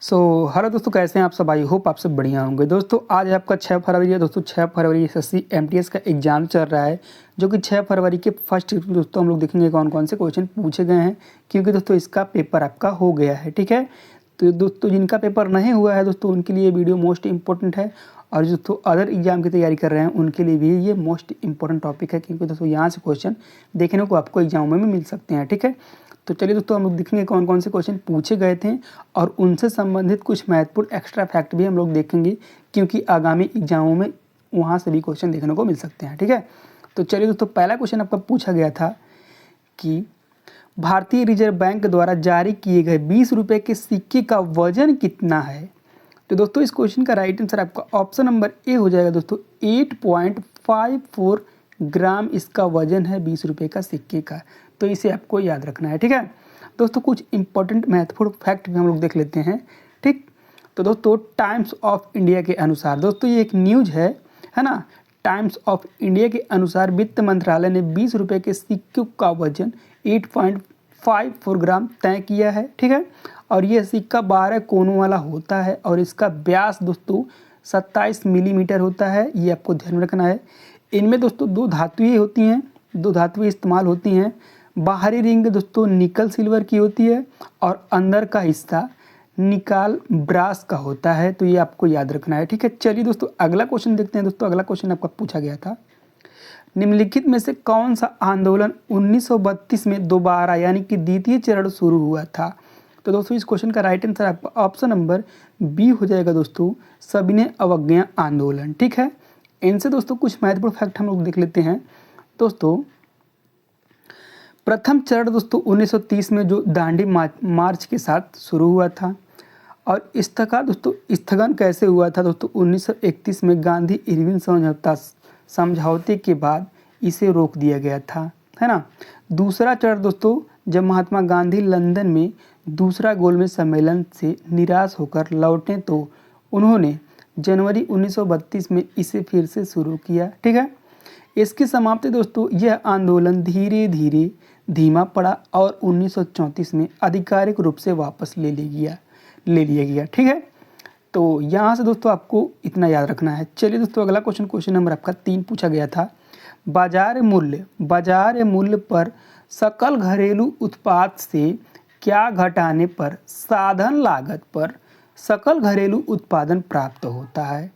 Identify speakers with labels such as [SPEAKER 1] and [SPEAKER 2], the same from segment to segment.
[SPEAKER 1] Hello दोस्तों, कैसे हैं आप सब। आई होप आप सब बढ़िया होंगे। दोस्तों आज आपका 6 फरवरी है। दोस्तों 6 फरवरी एसएससी एमटीएस का एग्जाम चल रहा है, जो कि 6 फरवरी के फर्स्ट दोस्तों हम लोग देखेंगे कौन कौन से क्वेश्चन पूछे गए हैं, क्योंकि दोस्तों इसका पेपर आपका हो गया है। ठीक है, तो दोस्तों जिनका पेपर नहीं हुआ है दोस्तों उनके लिए वीडियो मोस्ट इंपॉर्टेंट है, और जो दोस्तों अदर एग्जाम की तैयारी कर रहे हैं उनके लिए भी ये मोस्ट इंपॉर्टेंट टॉपिक है, क्योंकि दोस्तों यहाँ से क्वेश्चन देखने को आपको एग्जाम में भी मिल सकते हैं। ठीक है, तो चलिए दोस्तों हम लोग देखेंगे कौन कौन से क्वेश्चन पूछे गए थे, और उनसे संबंधित कुछ महत्वपूर्ण एक्स्ट्रा फैक्ट भी हम लोग देखेंगे, क्योंकि आगामी एग्जामों में वहाँ से भी क्वेश्चन देखने को मिल सकते हैं। ठीक है, तो चलिए दोस्तों पहला क्वेश्चन आपका पूछा गया था कि भारतीय रिजर्व बैंक द्वारा जारी किए गए 20 रुपये के सिक्के का वजन कितना है। तो दोस्तों इस क्वेश्चन का राइट आंसर आपका ऑप्शन नंबर ए हो जाएगा। दोस्तों 8.54 ग्राम इसका वजन है 20 रुपये का सिक्के का, तो इसे आपको याद रखना है। ठीक है दोस्तों, कुछ इंपॉर्टेंट महत्वपूर्ण फैक्ट भी हम लोग देख लेते हैं। ठीक, तो दोस्तों टाइम्स ऑफ इंडिया के अनुसार, दोस्तों ये एक न्यूज़ है ना, टाइम्स ऑफ इंडिया के अनुसार वित्त मंत्रालय ने 20 रुपये के सिक्कों का वजन 8.54 ग्राम तय किया है। ठीक है, और यह सिक्का 12 कोनों वाला होता है, और इसका व्यास दोस्तों 27 मिलीमीटर होता है। ये आपको ध्यान में रखना है। इनमें दोस्तों दो धातुएं होती हैं, दो धातुएं इस्तेमाल होती हैं। बाहरी रिंग दोस्तों निकल सिल्वर की होती है, और अंदर का हिस्सा निकाल ब्रास का होता है, तो ये आपको याद रखना है। ठीक है, चलिए दोस्तों अगला क्वेश्चन देखते हैं। दोस्तों अगला क्वेश्चन आपका पूछा गया था, निम्नलिखित में से कौन सा आंदोलन 1932 में दोबारा यानी कि द्वितीय चरण शुरू हुआ था। तो दोस्तों इस क्वेश्चन का राइट आंसर आपका ऑप्शन नंबर बी हो जाएगा। दोस्तों सविनय अवज्ञा आंदोलन। ठीक है, इनसे दोस्तों कुछ महत्वपूर्ण फैक्ट हम लोग देख लेते हैं। दोस्तों प्रथम चरण दोस्तों 1930 में जो दांडी मार्च के साथ शुरू हुआ था, और स्थगन कैसे हुआ था दोस्तों 1931 में गांधी इरविन समझौते के बाद इसे रोक दिया गया था, है ना। दूसरा चरण दोस्तों जब महात्मा गांधी लंदन में दूसरा गोलमेज सम्मेलन से निराश होकर लौटे, तो उन्होंने जनवरी 1932 में इसे फिर से शुरू किया। ठीक है, इसकी समाप्ति दोस्तों यह आंदोलन धीरे धीरे धीमा पड़ा, और 1934 में आधिकारिक रूप से वापस ले लिया गया। ठीक है, तो यहाँ से दोस्तों आपको इतना याद रखना है। चलिए दोस्तों अगला क्वेश्चन नंबर आपका 3 पूछा गया था, बाजार मूल्य पर सकल घरेलू उत्पाद से क्या घटाने पर साधन लागत पर सकल घरेलू उत्पादन प्राप्त होता है।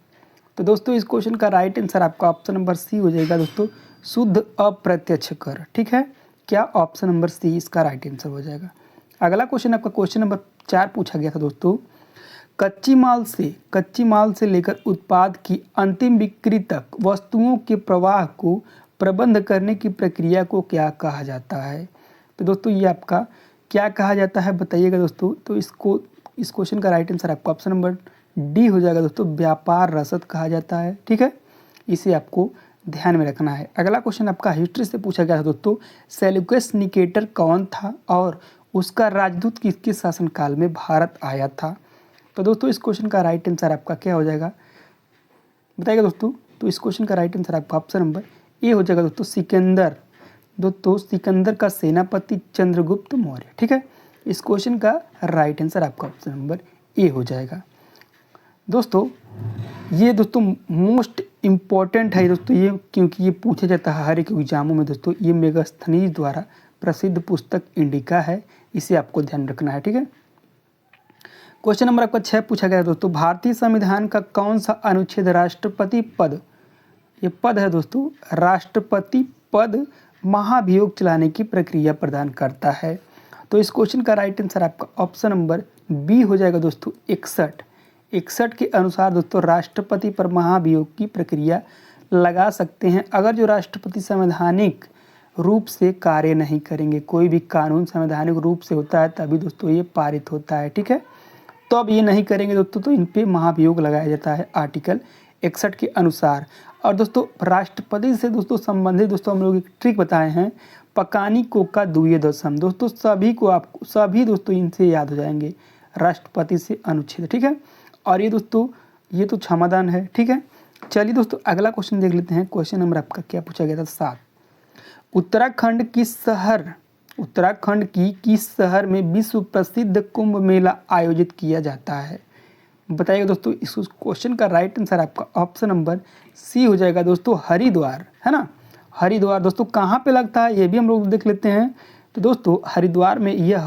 [SPEAKER 1] तो दोस्तों इस क्वेश्चन का राइट आंसर आपका ऑप्शन नंबर सी हो जाएगा। दोस्तों शुद्ध अप्रत्यक्ष कर। ठीक है, क्या ऑप्शन नंबर सी इसका राइट आंसर हो जाएगा। अगला क्वेश्चन आपका क्वेश्चन नंबर 4 पूछा गया था। दोस्तों कच्ची माल से लेकर उत्पाद की अंतिम बिक्री तक वस्तुओं के प्रवाह को प्रबंध करने की प्रक्रिया को क्या कहा जाता है। तो दोस्तों ये आपका क्या कहा जाता है बताइएगा दोस्तों। तो इस क्वेश्चन का राइट आंसर आपका ऑप्शन नंबर डी हो जाएगा। दोस्तों व्यापार रसद कहा जाता है। ठीक है, इसे आपको ध्यान में रखना है। अगला क्वेश्चन आपका हिस्ट्री से पूछा गया था। दोस्तों सेल्यूकस निकेटर कौन था, और उसका राजदूत किसके शासनकाल में भारत आया था। तो दोस्तों इस क्वेश्चन का राइट आंसर आपका क्या हो जाएगा बताइएगा दोस्तों। तो इस क्वेश्चन का राइट आंसर आपका ऑप्शन नंबर ए हो जाएगा। दोस्तों सिकंदर का सेनापति चंद्रगुप्त मौर्य। ठीक है, इस क्वेश्चन का राइट आंसर आपका ऑप्शन नंबर ए हो जाएगा। दोस्तों ये दोस्तों मोस्ट इम्पॉर्टेंट है दोस्तों ये, क्योंकि ये पूछा जाता है हर एक एग्जामों में। दोस्तों ये मेगास्थनीज द्वारा प्रसिद्ध पुस्तक इंडिका है, इसे आपको ध्यान रखना है। ठीक है, क्वेश्चन नंबर आपका 6 पूछा गया है। दोस्तों भारतीय संविधान का कौन सा अनुच्छेद राष्ट्रपति पद, ये पद है दोस्तों, राष्ट्रपति पद महाभियोग चलाने की प्रक्रिया प्रदान करता है। तो इस क्वेश्चन का राइट आंसर आपका ऑप्शन नंबर बी हो जाएगा। दोस्तों 61 के अनुसार दोस्तों राष्ट्रपति पर महाभियोग की प्रक्रिया लगा सकते हैं, अगर जो राष्ट्रपति संवैधानिक रूप से कार्य नहीं करेंगे। कोई भी कानून संवैधानिक रूप से होता है तभी दोस्तों ये पारित होता है। ठीक है, तो अब ये नहीं करेंगे दोस्तों, तो इन पे महाभियोग लगाया जाता है आर्टिकल 61 के अनुसार। और दोस्तों राष्ट्रपति से दोस्तों संबंधित दोस्तों हम लोग एक ट्रिक बताए हैं, पकानी कोका दुए दशम। दोस्तों सभी दोस्तों इनसे याद हो जाएंगे, राष्ट्रपति से अनुच्छेद। ठीक है, और ये दोस्तों ये तो क्षमादान है। ठीक है, चलिए दोस्तों अगला क्वेश्चन देख लेते हैं। क्वेश्चन नंबर आपका क्या पूछा गया था 7, उत्तराखंड की शहर उत्तराखंड की किस शहर में विश्व प्रसिद्ध कुंभ मेला आयोजित किया जाता है? बताइएगा दोस्तों। इस क्वेश्चन का राइट आंसर आपका ऑप्शन नंबर सी हो जाएगा दोस्तों, हरिद्वार, है ना। हरिद्वार दोस्तों कहाँ पे लगता है ये भी हम लोग देख लेते हैं। तो दोस्तों हरिद्वार में यह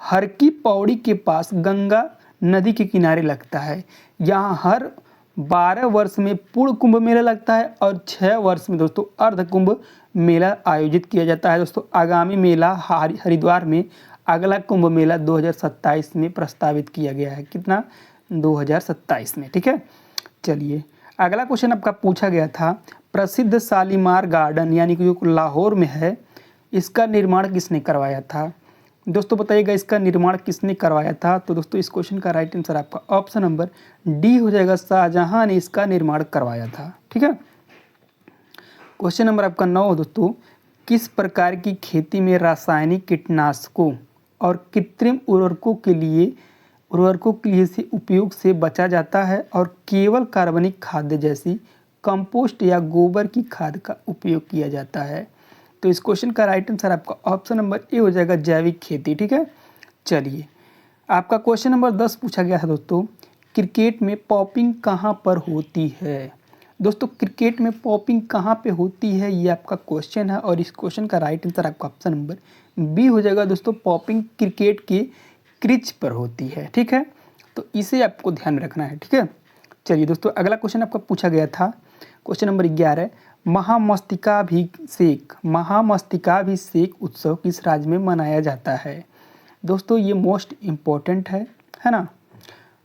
[SPEAKER 1] हर की पौड़ी के पास गंगा नदी के किनारे लगता है। यहाँ हर 12 वर्ष में पूर्ण कुंभ मेला लगता है और 6 वर्ष में दोस्तों अर्ध कुंभ मेला आयोजित किया जाता है। दोस्तों आगामी मेला हरिद्वार में अगला कुंभ मेला 2027 में प्रस्तावित किया गया है। कितना? 2027 में, ठीक है। चलिए अगला क्वेश्चन आपका पूछा गया था, प्रसिद्ध शालीमार गार्डन यानी कि जो लाहौर में है, इसका निर्माण किसने करवाया था? दोस्तों बताइएगा इसका निर्माण किसने करवाया था? तो दोस्तों इस क्वेश्चन का राइट आंसर आपका ऑप्शन नंबर डी हो जाएगा, शाहजहां ने इसका निर्माण करवाया था, ठीक है। क्वेश्चन नंबर आपका 9 दोस्तों, किस प्रकार की खेती में रासायनिक कीटनाशकों और कृत्रिम उर्वरकों के लिए से उपयोग से बचा जाता है और केवल कार्बनिक खाद्य जैसी कंपोस्ट या गोबर की खाद का उपयोग किया जाता है? तो इस क्वेश्चन का राइट आंसर आपका ऑप्शन नंबर ए हो जाएगा, जैविक खेती, ठीक है। चलिए आपका क्वेश्चन नंबर 10 पूछा गया था दोस्तों, क्रिकेट में पॉपिंग कहाँ पर होती है? दोस्तों क्रिकेट में पॉपिंग कहाँ पे होती है ये आपका क्वेश्चन है और इस क्वेश्चन का राइट आंसर आपका ऑप्शन नंबर बी हो जाएगा दोस्तों, पॉपिंग क्रिकेट के क्रिच पर होती है, ठीक है। तो इसे आपको ध्यान में रखना है, ठीक है। चलिए दोस्तों अगला क्वेश्चन आपका पूछा गया था, क्वेश्चन नंबर 11, महामस्तिकाभिषेक उत्सव किस राज्य में मनाया जाता है? दोस्तों ये मोस्ट इम्पोर्टेंट है ना।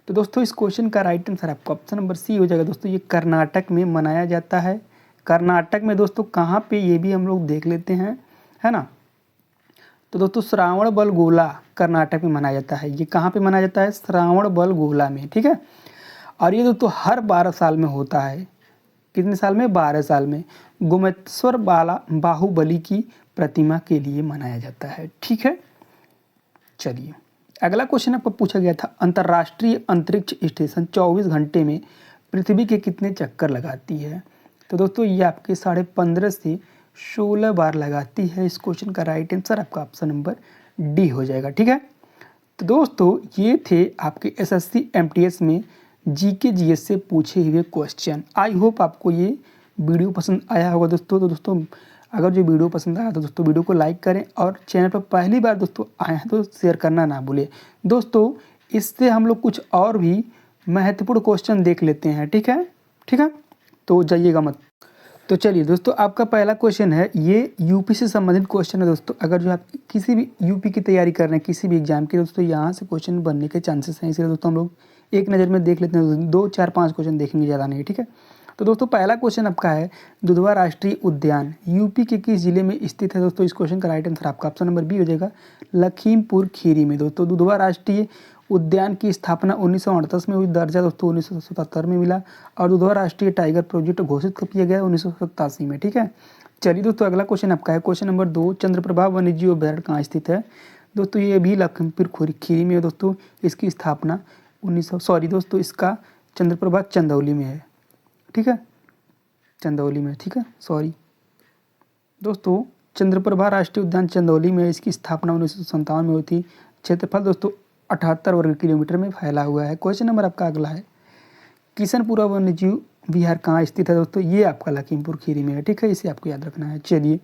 [SPEAKER 1] तो दोस्तों इस क्वेश्चन का राइट आंसर आपका ऑप्शन नंबर सी हो जाएगा दोस्तों, ये कर्नाटक में मनाया जाता है। कर्नाटक में दोस्तों कहाँ पे ये भी हम लोग देख लेते हैं, है ना। तो दोस्तों श्रावणबेलगोला कर्नाटक में मनाया जाता है। ये कहाँ पे मनाया जाता है? श्रावणबेलगोला में, ठीक है। और ये दोस्तों हर 12 साल में होता है। कितने साल में? 12 साल में। गोमेश्वर बाहुबली की प्रतिमा के लिए मनाया जाता है, ठीक है। चलिए अगला क्वेश्चन आपको पूछा गया था, अंतर्राष्ट्रीय अंतरिक्ष स्टेशन 24 घंटे में पृथ्वी के कितने चक्कर लगाती है? तो दोस्तों ये आपके 15.5 से 16 बार लगाती है। इस क्वेश्चन का राइट आंसर आपका ऑप्शन नंबर डी हो जाएगा, ठीक है। तो दोस्तों ये थे आपके एसएससी एमटीएस में जीके जीएस से पूछे हुए क्वेश्चन। आई होप आपको ये वीडियो पसंद आया होगा दोस्तों। तो दोस्तों अगर जो वीडियो पसंद आया तो दोस्तों वीडियो को लाइक करें और चैनल पर पहली बार दोस्तों आए हैं तो शेयर करना ना भूलें दोस्तों। इससे हम लोग कुछ और भी महत्वपूर्ण क्वेश्चन देख लेते हैं, ठीक है, ठीक है। तो जाइएगा मत। तो चलिए दोस्तों आपका पहला क्वेश्चन है, ये यूपी से संबंधित क्वेश्चन है दोस्तों। अगर जो आप किसी भी यूपी की तैयारी कर रहे हैं, किसी भी एग्जाम की, दोस्तों यहाँ से क्वेश्चन बनने के चांसेस हैं। इसलिए दोस्तों हम लोग एक नज़र में देख लेते हैं, 2 4 5 क्वेश्चन देखेंगे, ज़्यादा नहीं, ठीक है। तो दोस्तों पहला क्वेश्चन आपका है, दुधवा राष्ट्रीय उद्यान यूपी के किस जिले में स्थित है? दोस्तों इस क्वेश्चन का राइट आंसर आपका ऑप्शन नंबर बी हो जाएगा, लखीमपुर खीरी में। दोस्तों दुधवा राष्ट्रीय उद्यान की स्थापना 1938 में हुई, दर्जा दोस्तों 1977 में मिला और दुधवा राष्ट्रीय टाइगर प्रोजेक्ट घोषित कब किया गया? 1987 में, ठीक है। चलिए दोस्तों अगला क्वेश्चन आपका है, क्वेश्चन नंबर 2, चंद्रप्रभा वन्यजीव अभ्यारण्य कहाँ स्थित है? दोस्तों ये भी लखीमपुर खीरी में है दोस्तों। इसकी स्थापना दोस्तों इसका चंद्रप्रभा चंदौली में है, ठीक है, चंदौली में, ठीक है, दोस्तों चंद्रप्रभा राष्ट्रीय उद्यान चंदौली में, इसकी स्थापना 1957 में हुई थी। क्षेत्रफल दोस्तों 78 वर्ग किलोमीटर में फैला हुआ है। क्वेश्चन नंबर आपका अगला है, किशनपुरा वन्यजीव विहार कहाँ स्थित है? दोस्तों ये आपका लखीमपुर खीरी में है, ठीक है, इसे आपको याद रखना है। चलिए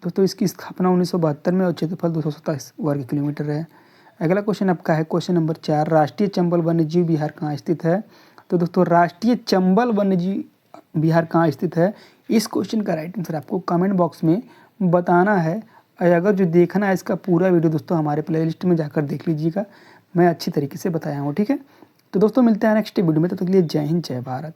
[SPEAKER 1] दोस्तों इसकी स्थापना 1972 में और क्षेत्रफल 227 वर्ग किलोमीटर है। अगला क्वेश्चन आपका है, क्वेश्चन नंबर 4, राष्ट्रीय चंबल वन्यजीव विहार कहाँ स्थित है? तो दोस्तों राष्ट्रीय चंबल वन्यजीव विहार कहाँ स्थित है? इस क्वेश्चन का राइट आंसर आपको कमेंट बॉक्स में बताना है। अगर जो देखना है इसका पूरा वीडियो दोस्तों हमारे प्लेलिस्ट में जाकर देख लीजिएगा, मैं अच्छी तरीके से बताया हूँ, ठीक है। तो दोस्तों मिलते हैं नेक्स्ट वीडियो में, तब तक के लिए जय हिंद जय भारत।